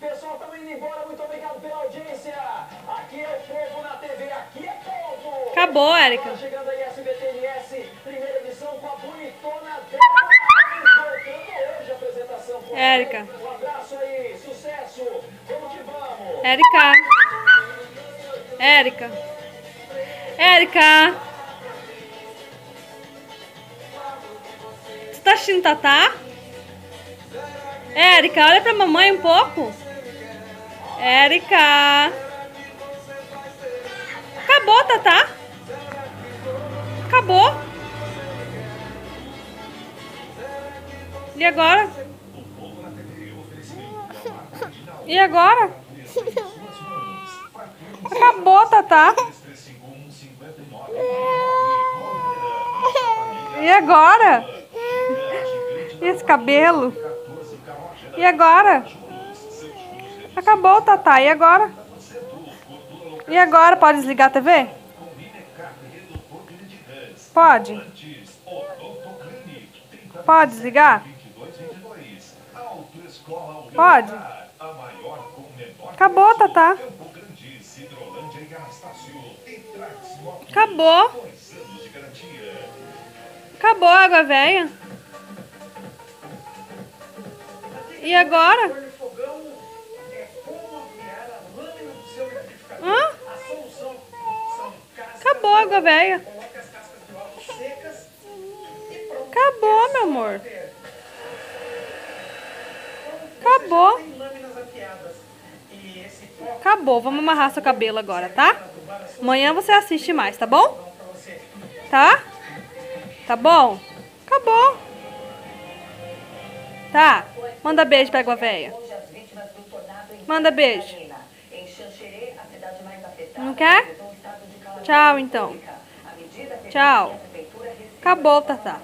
Pessoal, estamos indo embora. Muito obrigado pela audiência. Aqui é o Povo na TV. Aqui é Povo. Acabou, Érica. Tá chegando aí SBTNS, primeira edição com a bonitona Débora Alves, voltando hoje a apresentação com Érica. Um abraço aí, sucesso. Vamos que vamos. Érica. Érica. Érica. Você tá assistindo Tatá? Érica, olha pra mamãe um pouco. Érica. Acabou, Tatá. Acabou. E agora? E agora? Acabou, Tatá. E agora? E esse cabelo? E agora? Acabou, Tatá. E agora? E agora? Pode desligar a TV? Pode? Pode desligar? Pode? Acabou, Tatá. Acabou. Acabou a água velha. E agora? Hã? Acabou a água velha. Acabou, meu amor. Acabou. Acabou. Vamos amarrar seu cabelo agora, tá? Amanhã você assiste mais, tá bom? Tá? Tá bom? Acabou. Tá. Manda beijo pra água velha. Manda beijo. Não quer? Tchau, então. Tchau. Acabou, Tatá.